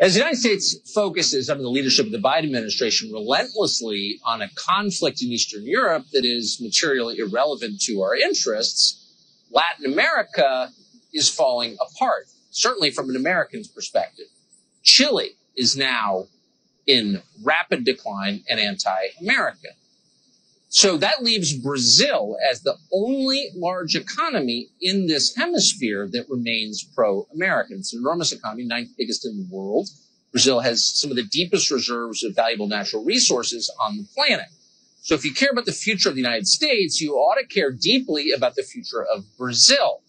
As the United States focuses under the leadership of the Biden administration relentlessly on a conflict in Eastern Europe that is materially irrelevant to our interests, Latin America is falling apart, certainly from an American's perspective. Chile is now in rapid decline and anti-American. So that leaves Brazil as the only large economy in this hemisphere that remains pro-American. It's an enormous economy, 9th biggest in the world. Brazil has some of the deepest reserves of valuable natural resources on the planet. So if you care about the future of the United States, you ought to care deeply about the future of Brazil.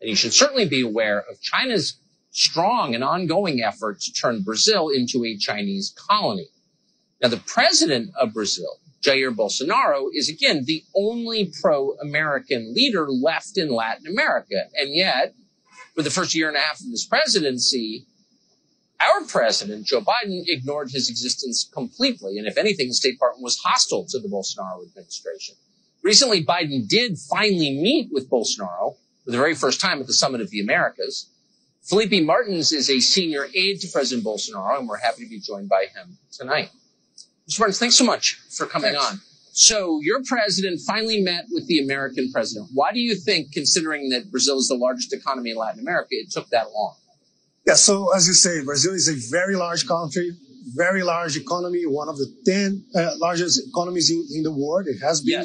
And you should certainly be aware of China's strong and ongoing effort to turn Brazil into a Chinese colony. Now, the president of Brazil, Jair Bolsonaro, is, again, the only pro-American leader left in Latin America. And yet, for the first year and a half of his presidency, our president, Joe Biden, ignored his existence completely. And if anything, the State Department was hostile to the Bolsonaro administration. Recently, Biden did finally meet with Bolsonaro for the very first time at the Summit of the Americas. Filipe Martins is a senior aide to President Bolsonaro, and we're happy to be joined by him tonight. Mr. Martins, thanks so much for coming on. So your president finally met with the American president. Why do you think, considering that Brazil is the largest economy in Latin America, it took that long? Yeah, so as you say, Brazil is a very large country, very large economy, one of the 10 largest economies in the world. It has been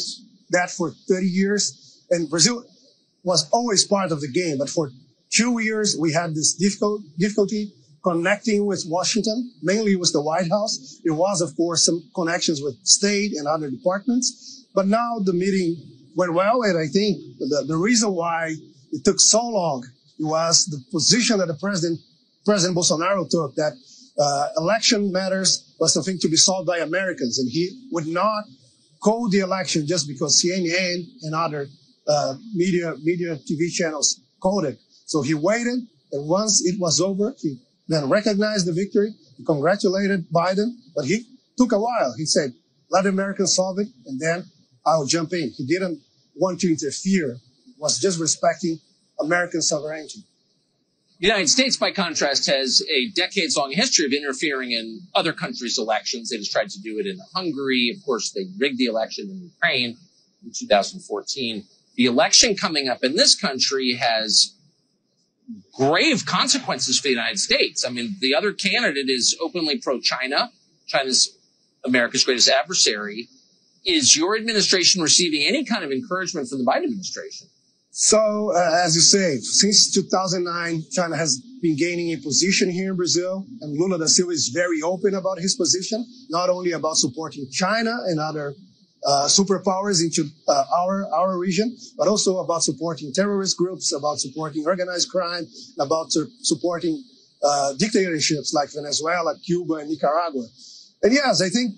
that for 30 years. And Brazil was always part of the game. But for 2 years, we had this difficulty connecting with Washington, mainly with the White House. There was, of course, some connections with state and other departments. But now the meeting went well. And I think the reason why it took so long was the position that President Bolsonaro took, that election matters was something to be solved by Americans. And he would not call the election just because CNN and other media TV channels called it. So he waited, and once it was over, he then recognized the victory. He congratulated Biden, but he took a while. He said, let Americans solve it, and then I'll jump in. He didn't want to interfere. He was just respecting American sovereignty. The United States, by contrast, has a decades-long history of interfering in other countries' elections. They just tried to do it in Hungary. Of course, they rigged the election in Ukraine in 2014. The election coming up in this country has grave consequences for the United States. I mean, the other candidate is openly pro-China. China's America's greatest adversary. Is your administration receiving any kind of encouragement from the Biden administration? So, as you say, since 2009, China has been gaining a position here in Brazil, and Lula da Silva is very open about his position, not only about supporting China and other superpowers into our region, but also about supporting terrorist groups, about supporting organized crime, about supporting dictatorships like Venezuela, Cuba, and Nicaragua. And yes, I think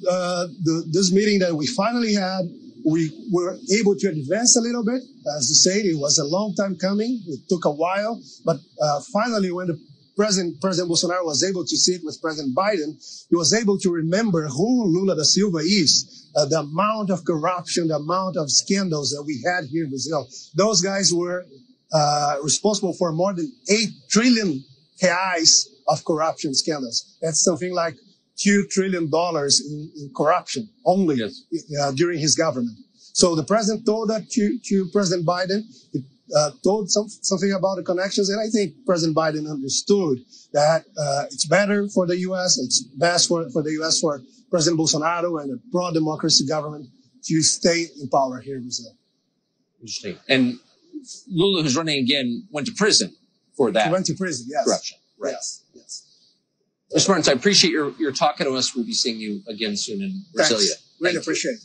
this meeting that we finally had, we were able to advance a little bit. As you say, it was a long time coming. It took a while, but finally, when the President Bolsonaro was able to sit with President Biden, he was able to remember who Lula da Silva is, the amount of corruption, the amount of scandals that we had here in Brazil. Those guys were responsible for more than 8 trillion reais of corruption scandals. That's something like $2 trillion in corruption only during his government. So the president told that to President Biden. He told something about the connections, and I think President Biden understood that it's better for the U.S., it's best for the U.S., for President Bolsonaro and a pro-democracy government to stay in power here in Brazil. Interesting. And Lula, who's running again, went to prison for that. He went to prison, yes. Corruption. Right. Yes. Mr. Martins, I appreciate your talking to us. We'll be seeing you again soon in Brasilia. Really appreciate it.